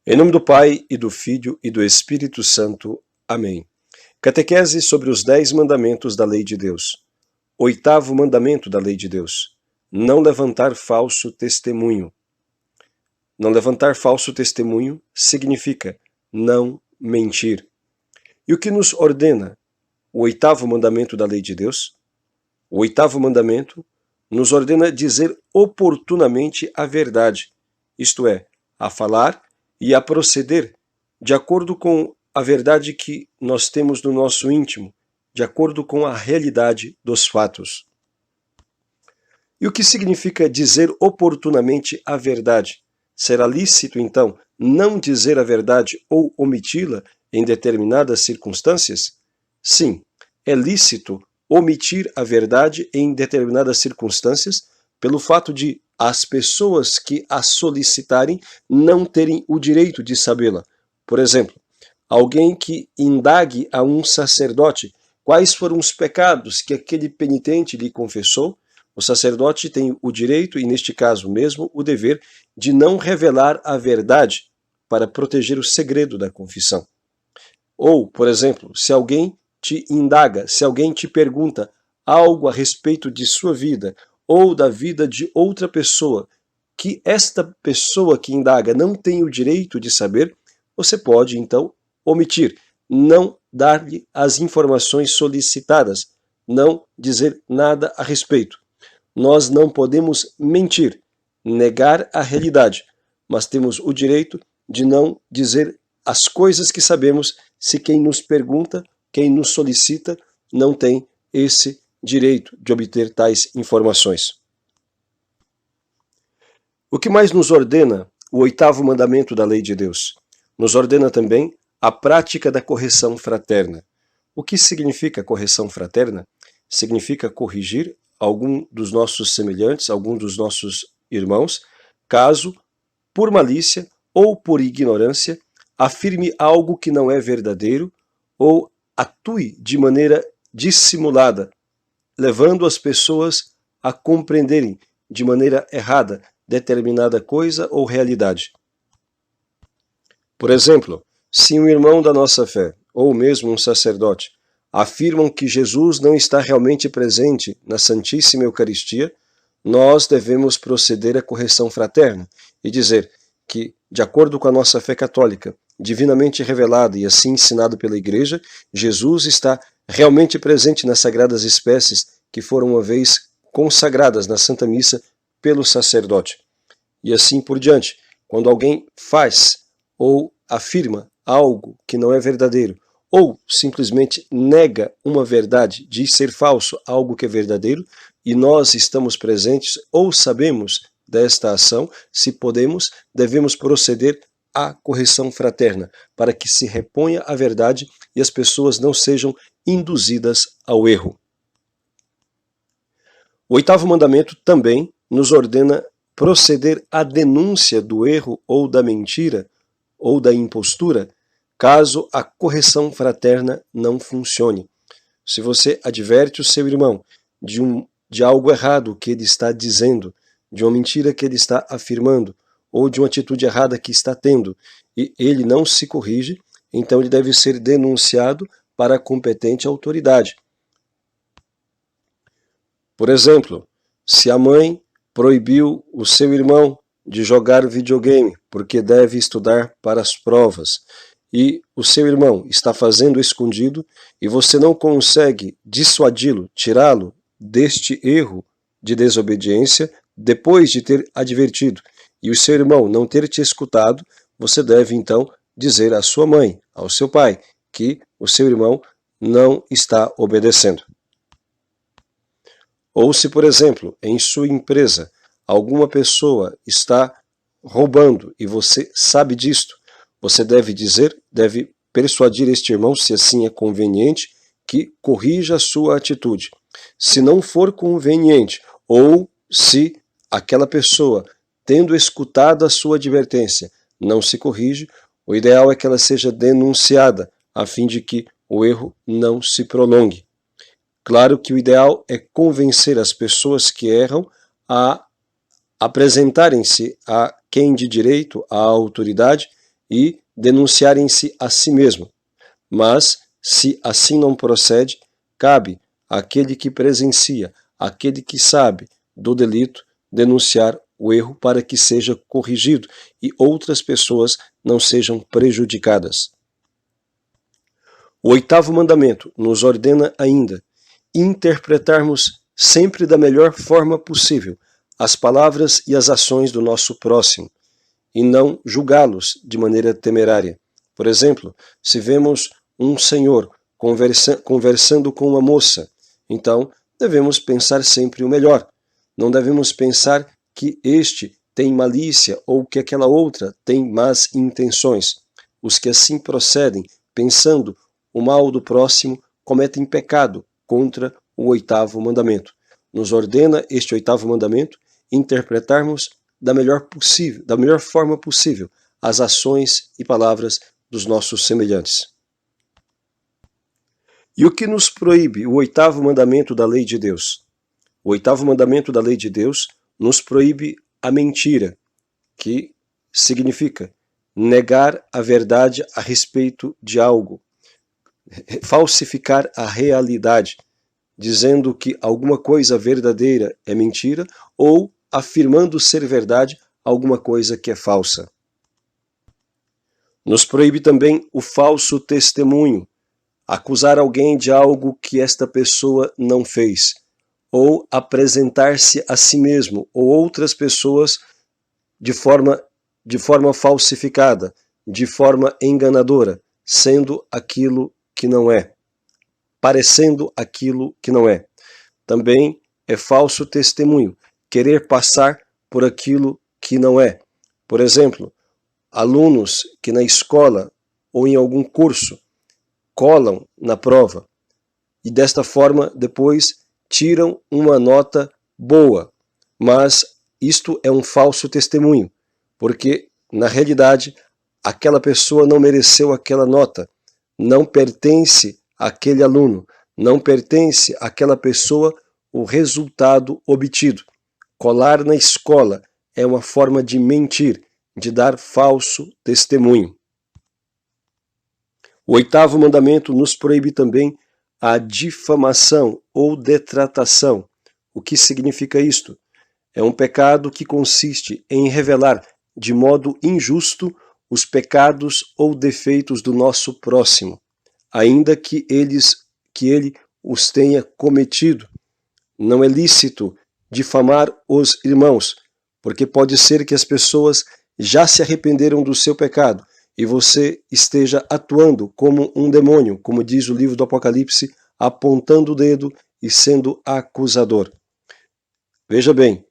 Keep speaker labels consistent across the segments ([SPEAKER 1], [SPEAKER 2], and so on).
[SPEAKER 1] Em nome do Pai, e do Filho, e do Espírito Santo. Amém. Catequese sobre os 10 mandamentos da lei de Deus. 8º mandamento da lei de Deus. Não levantar falso testemunho. Não levantar falso testemunho significa não mentir. E o que nos ordena o 8º mandamento da lei de Deus? O 8º mandamento nos ordena dizer oportunamente a verdade, isto é, a falar e a proceder de acordo com a verdade que nós temos no nosso íntimo, de acordo com a realidade dos fatos. E o que significa dizer oportunamente a verdade? Será lícito, então, não dizer a verdade ou omiti-la em determinadas circunstâncias? Sim, é lícito omitir a verdade em determinadas circunstâncias pelo fato de as pessoas que a solicitarem não terem o direito de sabê-la. Por exemplo, alguém que indague a um sacerdote quais foram os pecados que aquele penitente lhe confessou, o sacerdote tem o direito, e neste caso mesmo, o dever de não revelar a verdade para proteger o segredo da confissão. Ou, por exemplo, se alguém te indaga, se alguém te pergunta algo a respeito de sua vida ou da vida de outra pessoa, que esta pessoa que indaga não tem o direito de saber, você pode, então, omitir, não dar-lhe as informações solicitadas, não dizer nada a respeito. Nós não podemos mentir, negar a realidade, mas temos o direito de não dizer as coisas que sabemos se quem nos pergunta, quem nos solicita, não tem esse direito de obter tais informações. O que mais nos ordena o 8º mandamento da lei de Deus? Nos ordena também a prática da correção fraterna. O que significa correção fraterna? Significa corrigir algum dos nossos semelhantes, algum dos nossos irmãos, caso, por malícia ou por ignorância, afirme algo que não é verdadeiro ou atue de maneira dissimulada, levando as pessoas a compreenderem de maneira errada determinada coisa ou realidade. Por exemplo, se um irmão da nossa fé, ou mesmo um sacerdote, afirmam que Jesus não está realmente presente na Santíssima Eucaristia, nós devemos proceder à correção fraterna e dizer que, de acordo com a nossa fé católica, divinamente revelada e assim ensinado pela Igreja, Jesus está realmente presente nas sagradas espécies que foram uma vez consagradas na Santa Missa pelo sacerdote. E assim por diante. Quando alguém faz ou afirma algo que não é verdadeiro, ou simplesmente nega uma verdade, diz ser falso algo que é verdadeiro, e nós estamos presentes ou sabemos desta ação, se podemos, devemos proceder à correção fraterna, para que se reponha a verdade e as pessoas não sejam induzidas ao erro. O 8º mandamento também nos ordena proceder à denúncia do erro ou da mentira ou da impostura, caso a correção fraterna não funcione. Se você adverte o seu irmão de algo errado que ele está dizendo, de uma mentira que ele está afirmando, ou de uma atitude errada que está tendo, e ele não se corrige, então ele deve ser denunciado para a competente autoridade. Por exemplo, se a mãe proibiu o seu irmão de jogar videogame porque deve estudar para as provas, e o seu irmão está fazendo escondido e você não consegue dissuadi-lo, tirá-lo deste erro de desobediência depois de ter advertido, e o seu irmão não ter te escutado, você deve então dizer à sua mãe, ao seu pai, que o seu irmão não está obedecendo. Ou se, por exemplo, em sua empresa, alguma pessoa está roubando e você sabe disto, você deve dizer, deve persuadir este irmão, se assim é conveniente, que corrija a sua atitude. Se não for conveniente, ou se aquela pessoa, tendo escutado a sua advertência, não se corrige, o ideal é que ela seja denunciada, a fim de que o erro não se prolongue. Claro que o ideal é convencer as pessoas que erram a apresentarem-se a quem de direito, à autoridade, e denunciarem-se a si mesmo. Mas, se assim não procede, cabe àquele que presencia, àquele que sabe do delito, denunciar o erro para que seja corrigido e outras pessoas não sejam prejudicadas. O 8º mandamento nos ordena ainda interpretarmos sempre da melhor forma possível as palavras e as ações do nosso próximo, e não julgá-los de maneira temerária. Por exemplo, se vemos um senhor conversando com uma moça, então devemos pensar sempre o melhor. Não devemos pensar que este tem malícia ou que aquela outra tem más intenções. Os que assim procedem, pensando o mal do próximo, cometem pecado contra o 8º mandamento. Nos ordena este 8º mandamento interpretarmos da melhor forma possível as ações e palavras dos nossos semelhantes. E o que nos proíbe o 8º mandamento da lei de Deus? O 8º mandamento da lei de Deus nos proíbe a mentira, que significa negar a verdade a respeito de algo, falsificar a realidade, dizendo que alguma coisa verdadeira é mentira ou afirmando ser verdade alguma coisa que é falsa. Nos proíbe também o falso testemunho, acusar alguém de algo que esta pessoa não fez, ou apresentar-se a si mesmo ou outras pessoas de forma falsificada, de forma enganadora, sendo aquilo que não é, parecendo aquilo que não é. Também é falso testemunho querer passar por aquilo que não é. Por exemplo, alunos que na escola ou em algum curso colam na prova e desta forma depois tiram uma nota boa, mas isto é um falso testemunho, porque na realidade aquela pessoa não mereceu aquela nota, não pertence àquele aluno, não pertence àquela pessoa o resultado obtido. Colar na escola é uma forma de mentir, de dar falso testemunho. O 8º mandamento nos proíbe também a difamação ou detratação. O que significa isto? É um pecado que consiste em revelar de modo injusto os pecados ou defeitos do nosso próximo, ainda que ele os tenha cometido. Não é lícito difamar os irmãos, porque pode ser que as pessoas já se arrependeram do seu pecado e você esteja atuando como um demônio, como diz o livro do Apocalipse, apontando o dedo e sendo acusador. Veja bem,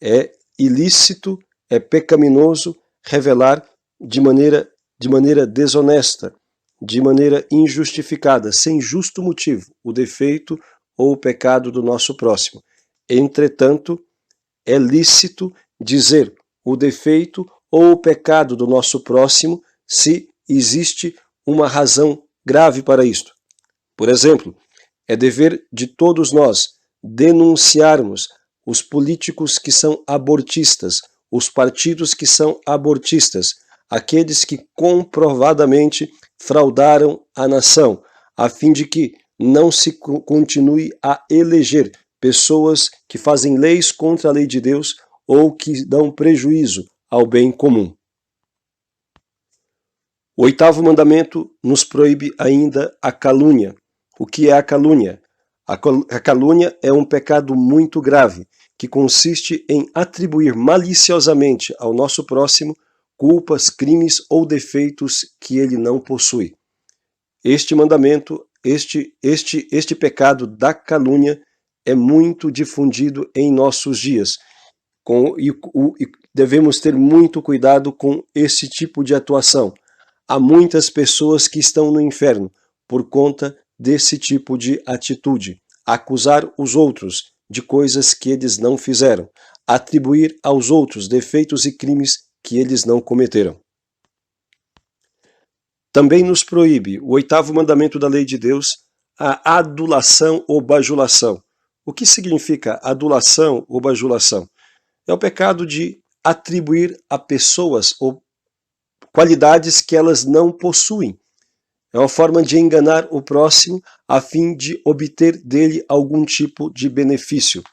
[SPEAKER 1] é ilícito, é pecaminoso revelar de maneira desonesta, de maneira injustificada, sem justo motivo, o defeito ou o pecado do nosso próximo. Entretanto, é lícito dizer o defeito ou o pecado do nosso próximo se existe uma razão grave para isto. Por exemplo, é dever de todos nós denunciarmos os políticos que são abortistas, os partidos que são abortistas, aqueles que comprovadamente fraudaram a nação, a fim de que não se continue a eleger pessoas que fazem leis contra a lei de Deus ou que dão prejuízo ao bem comum. O 8º mandamento nos proíbe ainda a calúnia. O que é a calúnia? A calúnia é um pecado muito grave, que consiste em atribuir maliciosamente ao nosso próximo culpas, crimes ou defeitos que ele não possui. Este mandamento, este pecado da calúnia é muito difundido em nossos dias, e devemos ter muito cuidado com esse tipo de atuação. Há muitas pessoas que estão no inferno por conta desse tipo de atitude, acusar os outros de coisas que eles não fizeram, atribuir aos outros defeitos e crimes que eles não cometeram. Também nos proíbe o 8º mandamento da lei de Deus a adulação ou bajulação. O que significa adulação ou bajulação? É o pecado de atribuir a pessoas ou qualidades que elas não possuem. É uma forma de enganar o próximo a fim de obter dele algum tipo de benefício.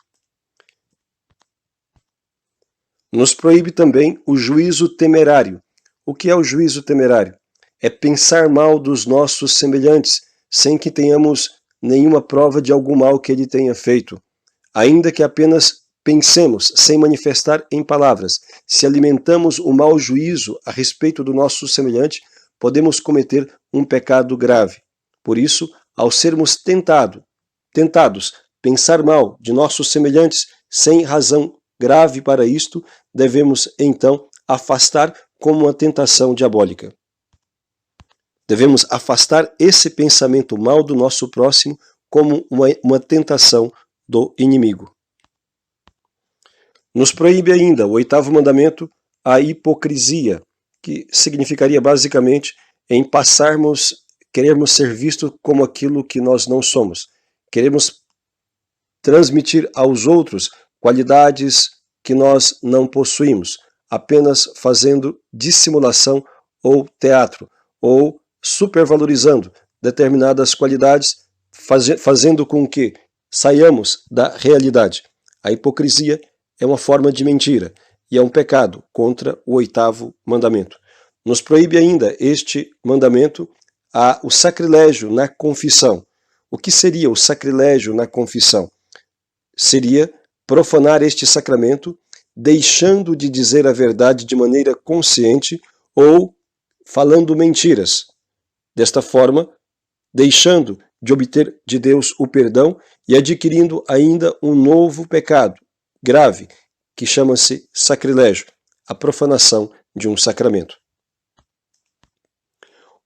[SPEAKER 1] Nos proíbe também o juízo temerário. O que é o juízo temerário? É pensar mal dos nossos semelhantes, sem que tenhamos nenhuma prova de algum mal que ele tenha feito. Ainda que apenas pensemos, sem manifestar em palavras, se alimentamos o mau juízo a respeito do nosso semelhante, podemos cometer um pecado grave. Por isso, ao sermos tentados pensar mal de nossos semelhantes sem razão grave para isto, devemos então afastar como uma tentação diabólica. Devemos afastar esse pensamento mal do nosso próximo como uma tentação do inimigo. Nos proíbe ainda o 8º mandamento, a hipocrisia, que significaria basicamente em querermos ser vistos como aquilo que nós não somos. Queremos transmitir aos outros qualidades que nós não possuímos, apenas fazendo dissimulação ou teatro, ou supervalorizando determinadas qualidades, fazendo com que saiamos da realidade. A hipocrisia é uma forma de mentira e é um pecado contra o 8º mandamento. Nos proíbe ainda este mandamento o sacrilégio na confissão. O que seria o sacrilégio na confissão? Seria profanar este sacramento, deixando de dizer a verdade de maneira consciente ou falando mentiras. Desta forma, deixando de obter de Deus o perdão e adquirindo ainda um novo pecado grave, que chama-se sacrilégio, a profanação de um sacramento.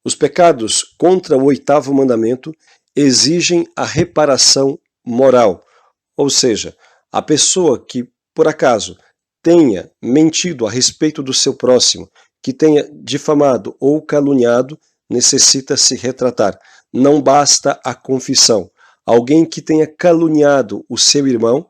[SPEAKER 1] Os pecados contra o 8º mandamento exigem a reparação moral, ou seja, a pessoa que, por acaso, tenha mentido a respeito do seu próximo, que tenha difamado ou caluniado, necessita se retratar. Não basta a confissão. Alguém que tenha caluniado o seu irmão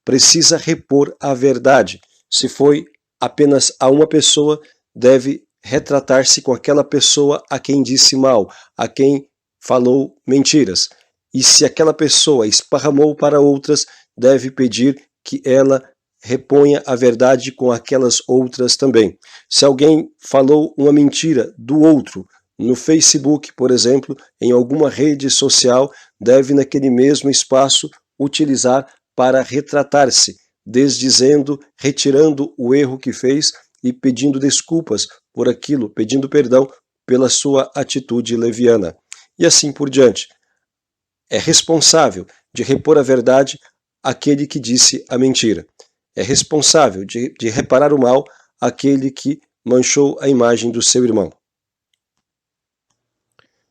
[SPEAKER 1] precisa repor a verdade. Se foi apenas a uma pessoa, deve retratar-se com aquela pessoa a quem disse mal, a quem falou mentiras. E se aquela pessoa esparramou para outras, deve pedir que ela reponha a verdade com aquelas outras também. Se alguém falou uma mentira do outro no Facebook, por exemplo, em alguma rede social, deve naquele mesmo espaço utilizar para retratar-se, desdizendo, retirando o erro que fez e pedindo desculpas por aquilo, pedindo perdão pela sua atitude leviana. E assim por diante. É responsável de repor a verdade aquele que disse a mentira. É responsável de reparar o mal aquele que manchou a imagem do seu irmão.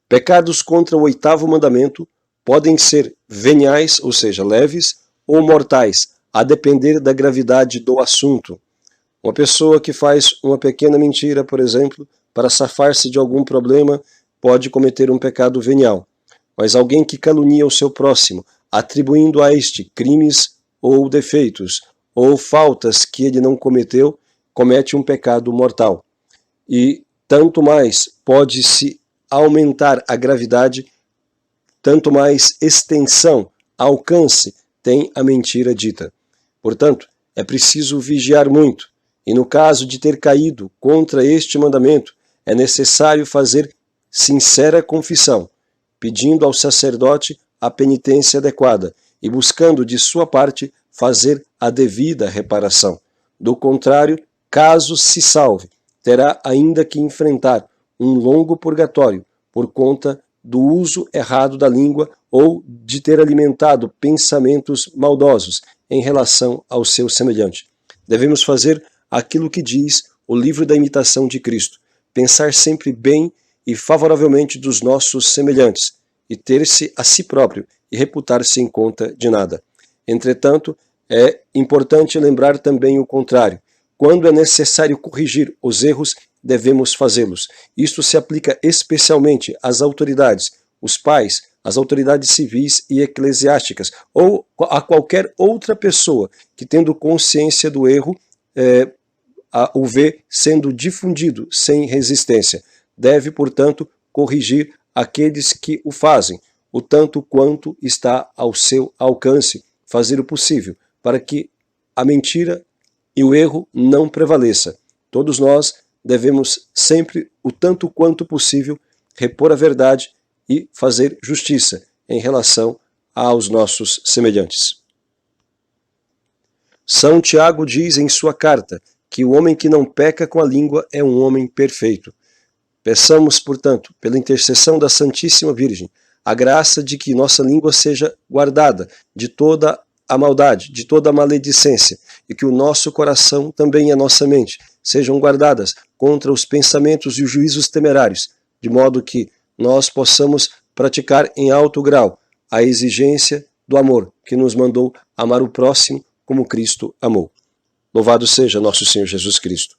[SPEAKER 1] Pecados contra o 8º mandamento podem ser veniais, ou seja, leves, ou mortais, a depender da gravidade do assunto. Uma pessoa que faz uma pequena mentira, por exemplo, para safar-se de algum problema, pode cometer um pecado venial. Mas alguém que calunia o seu próximo, atribuindo a este crimes ou defeitos, ou faltas que ele não cometeu, comete um pecado mortal. E tanto mais pode-se aumentar a gravidade, tanto mais extensão, alcance tem a mentira dita. Portanto, é preciso vigiar muito, e no caso de ter caído contra este mandamento, é necessário fazer sincera confissão, pedindo ao sacerdote a penitência adequada e buscando de sua parte fazer a devida reparação. Do contrário, caso se salve, terá ainda que enfrentar um longo purgatório por conta do uso errado da língua ou de ter alimentado pensamentos maldosos em relação ao seu semelhante. Devemos fazer aquilo que diz o livro da imitação de Cristo, pensar sempre bem e favoravelmente dos nossos semelhantes, e ter-se a si próprio e reputar-se em conta de nada. Entretanto, é importante lembrar também o contrário. Quando é necessário corrigir os erros, devemos fazê-los. Isto se aplica especialmente às autoridades, os pais, as autoridades civis e eclesiásticas, ou a qualquer outra pessoa que, tendo consciência do erro, o vê sendo difundido sem resistência. Deve, portanto, corrigir aqueles que o fazem, o tanto quanto está ao seu alcance, fazer o possível para que a mentira e o erro não prevaleça. Todos nós devemos sempre, o tanto quanto possível, repor a verdade e fazer justiça em relação aos nossos semelhantes. São Tiago diz em sua carta que o homem que não peca com a língua é um homem perfeito. Peçamos, portanto, pela intercessão da Santíssima Virgem, a graça de que nossa língua seja guardada de toda a maldade, de toda a maledicência, e que o nosso coração também e a nossa mente sejam guardadas contra os pensamentos e os juízos temerários, de modo que nós possamos praticar em alto grau a exigência do amor que nos mandou amar o próximo como Cristo amou. Louvado seja nosso Senhor Jesus Cristo.